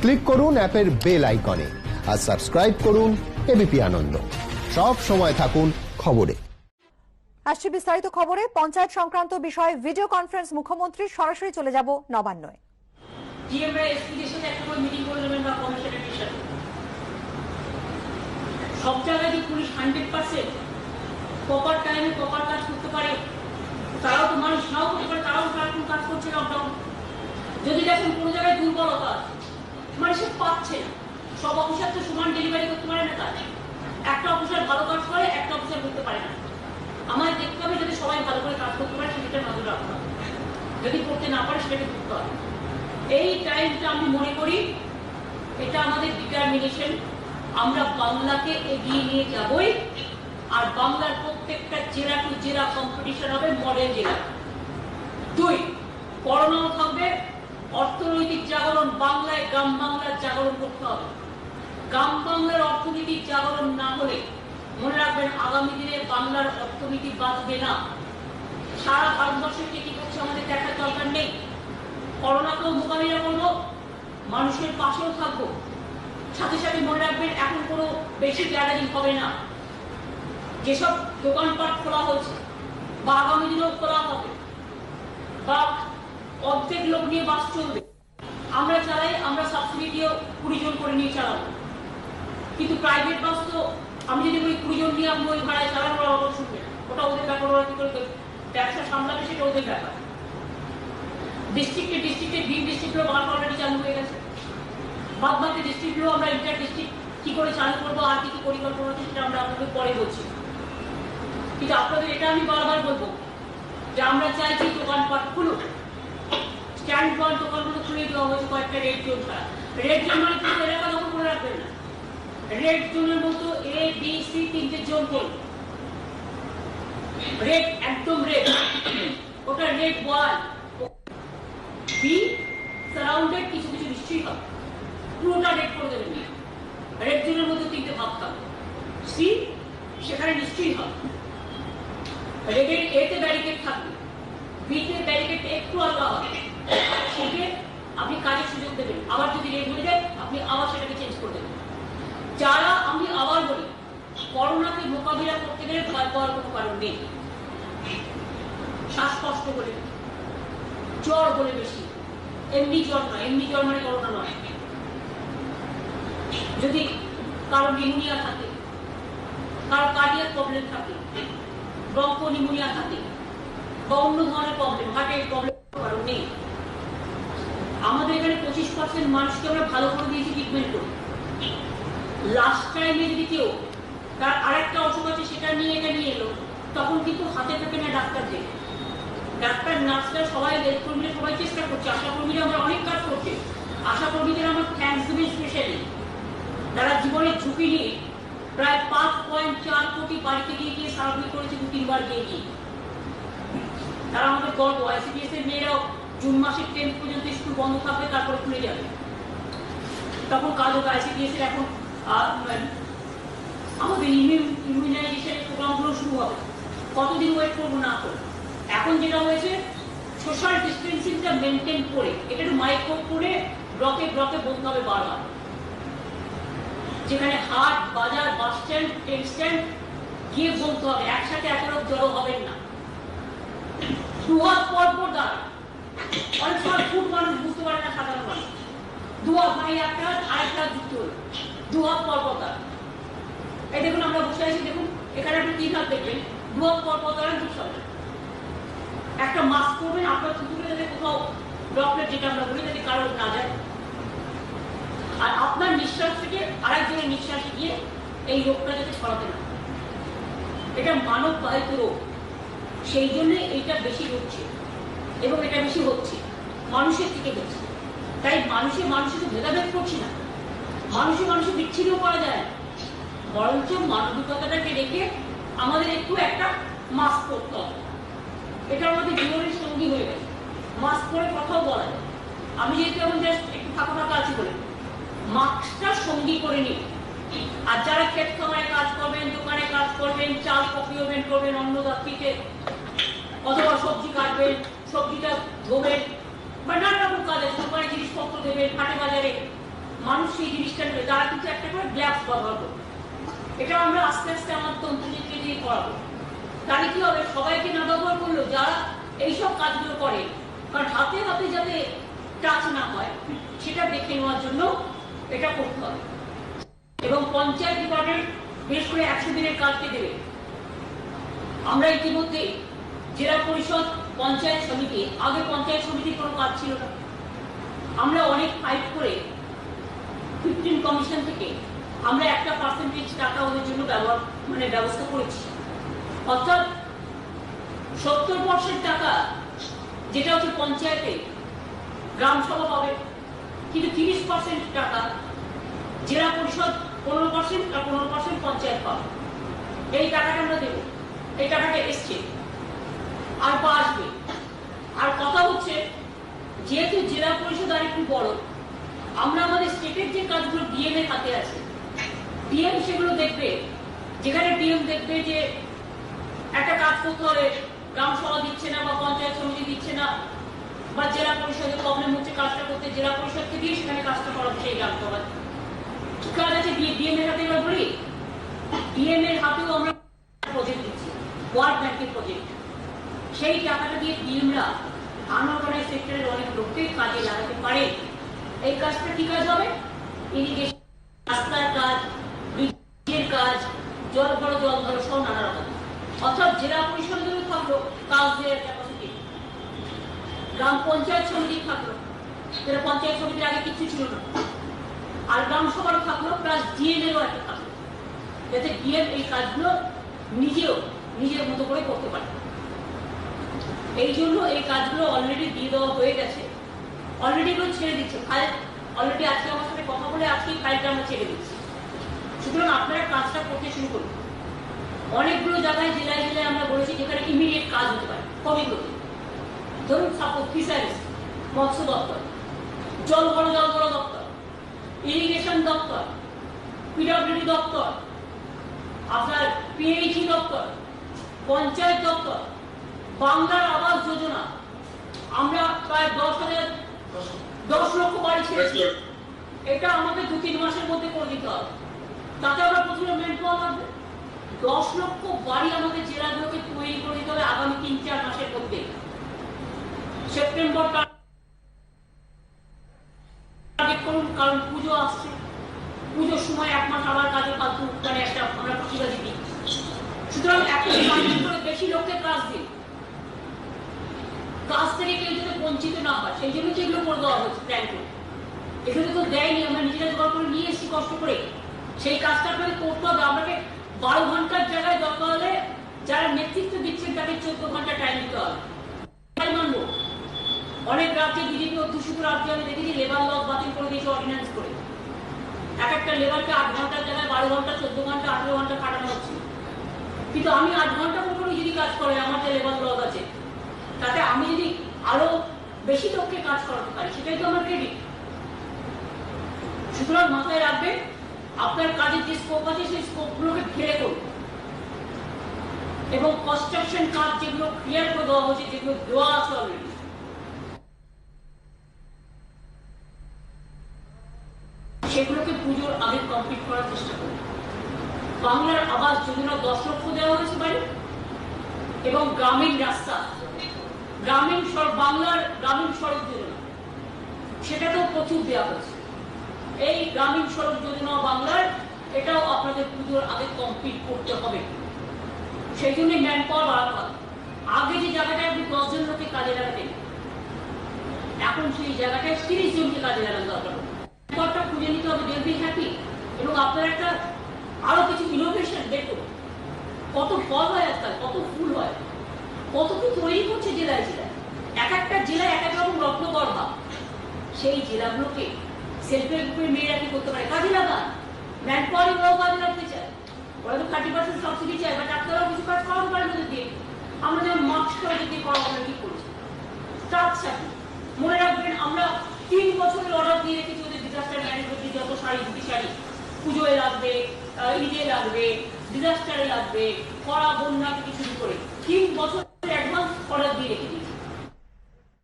Click করুন অ্যাপের bell আইকনে আর সাবস্ক্রাইব করুন এবিপি আনন্দ। সব সময় থাকুন খবরে। আসছে বিস্তারিত খবরে। পঞ্চায়েত সংক্রান্ত বিষয়ে ভিডিও কনফারেন্স মুখ্যমন্ত্রী, সরাসরি চলে যাব নবান্নয়। সব জায়গায় যে পুলিশ 100% প্রপার টাইমে প্রপার কাজ করতে পারে, তারাও তো মানুষ নাও করতে পারে, তারাও সারাক্ষণ কাজ করছে লকডাউন। যদি দেখুন কোনো জায়গায় দুর্বলতা আছে, মানুষের পাচ্ছে না, সব অফিসার তো সমান ডেলিভারি করতে পারে না কাজ। একটা অফিসার ভালো কাজ করে, একটা অফিসার করতে পারে না। আমাদের দেখতে হবে যদি সবাই ভালো করে কাজ করতে পারে সেটা নজর রাখতে হবে, যদি করতে না পারে সেটাকে করতে হবে। এই টাইমটা আমি মনে করি এটা আমাদের ডিটারমিনেশন। আমরা বাংলাকে এগিয়ে নিয়ে যাবই, আর বাংলার প্রত্যেকটা জেলা টু জেলা কম্পিটিশন হবে মডেল জেলা। 2, করোনাও থাকবে, অর্থনৈতিক জাগরণ, বাংলায় গ্রাম বাংলার জাগরণ করতে হবে। গ্রাম বাংলার অর্থনৈতিক জাগরণ না হলে মনে রাখবেন আগামী দিনে বাংলার অর্থনীতি বাঁচবে না। সারা ভারতবর্ষে কি করছে আমাদের দেখার দরকার নেই। করোনাকেও মোকাবিলা করবো, মানুষের পাশেও থাকবো। সাথে সাথে মনে রাখবেন এখন কোনো বেশি গ্যাদারিং হবে না। যেসব দোকানপাট খোলা হয়েছে বা আগামী দিনেও খোলা হবে, বা অর্ধেক লোক নিয়ে বাস চলবে, আমরা চালাই, আমরা সাবসিডি দিয়েও 20 জন করে নিয়ে চালাবো। কিন্তু প্রাইভেট বাস তো আমি যদি ওই 20 জন নিয়ে আপনি ওই ভাড়ায় চালানো, ওরা অবশ্য শুনবে না। ওটা ওদের ব্যাপার, ওরা কি করে ব্যবসা সামলাবে সেটা ওদের ব্যাপার। ডিস্ট্রিক্টে গ্রিন ডিস্ট্রিক্টগুলো বাস অলরেডি চালু হয়ে গেছে। বাদ বাকি ডিস্ট্রিক্টগুলো আমরা ইন্টার ডিস্ট্রিক্ট কি করে চালু করবো, আর কি কি পরিকল্পনা আছে সেটা আমরা আপনাদের পরে বলছি। কিন্তু আপনাদের এটা আমি বারবার বলবো যে আমরা চাইছি দোকানপাট খুলুক, স্ট্যান্ড পয়েন্ট দোকানগুলো খুলে দেওয়া হয়েছে কয়েকটা রেড জোন ছাড়া। রেড জোন মানে কিন্তু এলাকা দখল করে রাখবেন না। রেড জোনের মতো A, B, C 3টে জোন করুন। রেড, একদম রেড, ওটা রেড 1, B সারাউন্ডেড কিছু কিছু নিশ্চয়ই হবে, পুরোটা রেড করে দেবেন না। রেড জোনের মধ্যে 3টে ভাগ থাকবে। C সেখানে নিশ্চয়ই হবে। রেডের A তে ব্যারিকেড থাকবে, B তে ব্যারিকেড একটু আলাদা হবে, সেকে আপনি কাজের সুযোগ দেবেন। আবার যদি রেড হয়ে যায় আপনি আবার সেটাকে চেঞ্জ করে দেবেন। যারা, আমি আবার বলি, করোনাকে মোকাবিলা করতে গেলে ভয় পাওয়ার কোনো কারণ নেই। শ্বাসকষ্ট বলে, জ্বর বলে বেশি, এমনি জ্বর নয়, এমনি জ্বর মানে করোনা নয়। যদি কারো নিউমোনিয়া থাকে, কারো কার্ডিয়াক প্রবলেম থাকে, ব্রঙ্কো নিউমোনিয়া থাকে, বা অন্য ধরনের প্রবলেম, হার্টের প্রবলেম কারণ নেই। আমাদের এখানে 25% মানুষকে আমরা ভালো করে দিয়েছি ট্রিটমেন্ট করে। লাস্ট টাইমে যদি কেউ তার আরেকটা অসুখ আছে সেটা নিয়ে এটা নিয়ে এলো, তখন কিন্তু হাতে থাকে না ডাক্তারদের। ডাক্তার, নার্সরা সবাই, হেলথ কর্মীরা সবাই চেষ্টা করছে, আশাকর্মীরা আমরা অনেক কাজ করছে। আশাকর্মীদের আমার থ্যাঙ্কস দেবেন স্পেশালি। তারা জীবনের ঝুঁকি নিয়ে প্রায় 5.4 কোটি বাড়িতে গিয়ে গিয়ে সার্ভে করেছে 2-3 বার গিয়ে গিয়ে। তারা আমাদের গর্ব। ICDS এর মেয়েরাও জুন মাসের 10 পর্যন্ত স্কুল বন্ধ থাকবে, তারপরে খুলে যাবে, তখন কাজ হবে। ICDS এর এখন আমাদের ইমিউনাইজেশনের প্রোগ্রামগুলো শুরু হবে। কতদিন ওয়েট করবো না করে। এখন যেটা হয়েছে, সোশ্যাল ডিস্টেন্সিংটা মেনটেন করে, এটা একটু মাইক্রো করে ব্লকে ব্লকে বলতে হবে বারবার। যেখানে হাট, বাজার, বাস স্ট্যান্ড, ট্রেন স্ট্যান্ড গিয়ে বলতে হবে, একসাথে এত লোক জড়ো হবেন না। 2 হাত পর পর দাঁড়ান। অনেক সময় ফুট মানুষ বুঝতে পারে না, সাধারণ মানুষ 2 হাত মানে একটা হাত আরেকটা যুক্ত হলো, 2 হাত পর পর দাঁড়ান। এই দেখুন আমরা বসে আছি, দেখুন এখানে আপনি 3 হাত দেখবেন, 2 হাত পর পর দাঁড়ান, ঠিক সব। একটা মাস্ক করবেন, আপনার থুতুরে যাতে কোথাও ড্রপলেট, যেটা আমরা বলি, যাতে কারো না যায়। আর আপনার নিঃশ্বাস থেকে আরেকজনের নিঃশ্বাসে গিয়ে এই রোগটা যাতে ছড়াতে না। এটা মানব বাহিত রোগ, সেই জন্য এটা বেশি হচ্ছে, এবং এটা বেশি হচ্ছে মানুষের থেকে হচ্ছে। তাই মানুষে মানুষের ভেদাভেদ করছি না, মানুষে মানুষে বিচ্ছিন্ন করা যায়, বরঞ্চ মানবিকতাটাকে রেখে আমাদের একটু একটা মাস্ক করতে হবে। এটা আমাদের জীবনের সঙ্গী হয়ে গেছে। মাস্ক পরে কথাও বলা যায়। আমি যেহেতু এখন জাস্ট একটু ফাঁকা ফাঁকা আছি বলে মাস্কটা সঙ্গী করে নিই। আর যারা ক্ষেত খামারে কাজ করবেন, দোকানে কাজ করবেন, চাল প্রকিউরমেন্ট করবেন অন্নদাত্রীতে, অথবা সবজি কাটবেন, সবজিটা ধোবেন, বা নানা রকম কাজ আছে, দোকানে জিনিসপত্র দেবেন, হাটে বাজারে, মানুষ সেই জিনিসটা নেবে, তারা কিন্তু একটা করে গ্লাভস ব্যবহার করবে। এটা আমরা আস্তে আস্তে আমার তন্ত্রীকে দিয়ে করাবো। তাহলে কি হবে, সবাইকে না ব্যবহার করলেও যারা এইসব কাজগুলো করে, কারণ হাতে হাতে যাতে টাচ না হয় সেটা দেখে নেওয়ার জন্য এটা করতে হবে। এবং পঞ্চায়েত ডিপার্টমেন্ট বেশ করে 100 দিনের কাজকে দেবে। আমরা ইতিমধ্যে জেলা পরিষদ, পঞ্চায়েত সমিতি, আগে পঞ্চায়েত সমিতির কোনো কাজ ছিল না, আমরা অনেক ফাইট করে 15 কমিশন থেকে আমরা একটা পার্সেন্টেজ টাকা ওদের জন্য ব্যবস্থা করেছি। অর্থাৎ 70% টাকা যেটা হচ্ছে পঞ্চায়েতে গ্রাম সভা পাবে, কিন্তু 30% টাকা জেলা পরিষদ 15% আর 15% পঞ্চায়েত পাবে। এই টাকাটা আমরা দেবো, এই টাকাটা এসছে আর আসবে। আর কথা হচ্ছে, যেহেতু জেলা পরিষদ আর একটু বড়, আমরা আমাদের স্টেটের যে কাজগুলো ডিএম এর হাতে আছে, ডিএম সেগুলো দেখবে। যেখানে ডিএম দেখবে যে একটা কাজ করতে হবে, গ্রাম সভা দিচ্ছে না বা পঞ্চায়েত সমিতি দিচ্ছে না বা জেলা পরিষদের প্রবলেম হচ্ছে কাজটা করতে, জেলা পরিষদ থেকে সেখানে কাজটা করাবো। সেই গ্রাম সভা কি কাজ আছে ডিএম এর হাতে, এবার বলি ডিএম এর হাতেও আমরা প্রজেক্ট দিচ্ছি, ওয়ার্ড ব্যাংকের প্রজেক্ট। সেই টাকাটা দিয়ে ডিএমরা আনঅর্গানাইজ সেক্টরের অনেক লোককে কাজে লাগাতে পারে। এই কাজটা কি কাজ হবে? ইরিগেশন, রাস্তার কাজ, ব্রিজের কাজ, জল ধরো সব নানা রকম। অর্থাৎ জেলা পরিষদের থাকলো কাজ দেওয়ার ক্যাপাসিটি, গ্রাম পঞ্চায়েত সমিতি থাকলো, যেটা পঞ্চায়েত সমিতির আগে কিছু ছিল না, আর গ্রাম সভারও থাকলো, প্লাস ডিএম এরও একটা থাকলো, যাতে ডিএম এই কাজগুলো নিজের মতো করে করতে পারে। এই জন্য এই কাজগুলো অলরেডি দিয়ে দেওয়া হয়ে গেছে, অলরেডি এগুলো ছেড়ে দিচ্ছে ফাইল। অলরেডি আজকে আমার সাথে কথা বলে আজকে ফাইলটা আমরা ছেড়ে দিচ্ছি। সুতরাং আপনারা কাজটা করতে শুরু করুন। অনেকগুলো জায়গায় জেলায় জেলায় আমরা বলেছি যেখানে ইমিডিয়েট কাজ হতে পারে। কবিগুলোতে ধরুন সাপোজ ফিশারিজ, মৎস্য দপ্তর, জল বড় দপ্তর, ইরিগেশন দপ্তর, পিডব্লিউডি দপ্তর, আপনার পিএইচই দপ্তর, পঞ্চায়েত দপ্তর, বাংলার আবাস যোজনা। আমরা প্রায় 10 লক্ষ বাড়ি ছেড়েছি। এটা আমাকে 2-3 মাসের মধ্যে করে দিতে হবে। তাতে আমরা প্রথমে ম্যান পাওয়ার লাগবে। 10 লক্ষ বাড়ি আমাদের জেলাগুলোকে তৈরি করে দিতে হবে আগামী 3-4 মাসের মধ্যে। সেপ্টেম্বর টার্গেট করুন, কারণ পুজো আসছে। পুজোর সময় 1 মাস আবার কাজে ফালতু একটা আমরা প্রতিবাদী দিই। সুতরাং এখন বেশি লোককে কাজ দিন, কাজ থেকে কেউ যাতে বঞ্চিত না হয়, সেই জন্য এগুলো করে দেওয়া হচ্ছে প্ল্যান করে। এখানে তো দেয়নি, আমরা নিজেরা জোগাড় করে নিয়ে এসেছি কষ্ট করে। সেই কাজটা আপনাকে করতে হবে। আপনাকে 12 ঘন্টার জায়গায় দরকার হলে যারা নেতৃত্ব দিচ্ছেন তাকে 14 ঘন্টা টাইম দিতে হবে। মানব অনেক রাজ্যে বিজেপি অধ্যুষিত রাজ্যে আমি দেখেছি লেবার লস বাতিল করে দিয়েছে অর্ডিন্যান্স করে। একটা লেবারকে 8 ঘন্টার জায়গায় 12 ঘন্টা, 14 ঘন্টা, 18 ঘন্টা খাটানো হচ্ছে। কিন্তু আমি 8 ঘন্টা করে যদি কাজ করে, আমার যে লেবার লস আছে, তাতে আমি যদি আরো বেশি লোককে কাজ করাতে পারি, সেটাই তো আমার ক্রেডিট। সুতরাং মাথায় রাখবেন, আপনার কাজের যে স্কোপ আছে সেই স্কোপগুলোকে ঘিরে করুন এবং কনস্ট্রাকশন কাজ যেগুলো ক্লিয়ার করে দেওয়া হয়েছে, যেগুলো দেওয়া আছে অলরেডি, সেগুলোকে পুজোর আগে কমপ্লিট করার চেষ্টা করুন। বাংলার আবাস যোজনা 10 লক্ষ দেওয়া হয়েছে বাড়ি, এবং গ্রামীণ রাস্তা, বাংলার গ্রামীণ সড়ক যোজনা সেটাকেও প্রচুর দেওয়া হয়েছে। এই গ্রামীণ সড়ক যোজনা বাংলার, এটাও আপনাদের পুজোর আগে কমপ্লিট করতে হবে। সেই জন্য ম্যান পাওয়ার বাড়াতে হবে। আগে যে জায়গাটায় আপনি 10 জন লোককে কাজে লাগাতেন, এখন সেই জায়গাটায় 30 জনকে কাজে লাগানো দরকার। ম্যানপাওয়ারটা খুঁজে নিতে হবে, দেল বি হ্যাপি। এবং আপনার একটা আরো কিছু ইনোভেশন দেখুন, কত ফল হয় আজকাল, কত ফুল হয়, কত কি তৈরি করছে জেলায় জেলায়। একটা জেলায় এক রকম রত্নগর্ভা। সেই জেলাগুলোকে সেলফ হেল্প গ্রুপের মেয়েরা কি করতে পারে, কাজে লাগান। ম্যান পাওয়ার ওরাও কাজে লাগতে চায়, ওরা তো 30% সাবসিডি চায়, বা ডাক্তাররাও কিছু কাজ করাতে পারে ওদের দিয়ে। আমরা যেমন মাস্ক করে দিয়ে করা, আমরা কি করছি, স্টাফ সাথে মনে রাখবেন, আমরা 3 বছরের অর্ডার দিয়ে রেখেছি ওদের ডিজাস্টার ম্যানেজমেন্টের যত শাড়ি, দুটি শাড়ি পুজোয় লাগবে, ঈদে লাগবে, ডিজাস্টারে লাগবে, খরা বন্যা থেকে শুরু করে 3 বছরের অ্যাডভান্স অর্ডার দিয়ে রেখে দিয়েছি।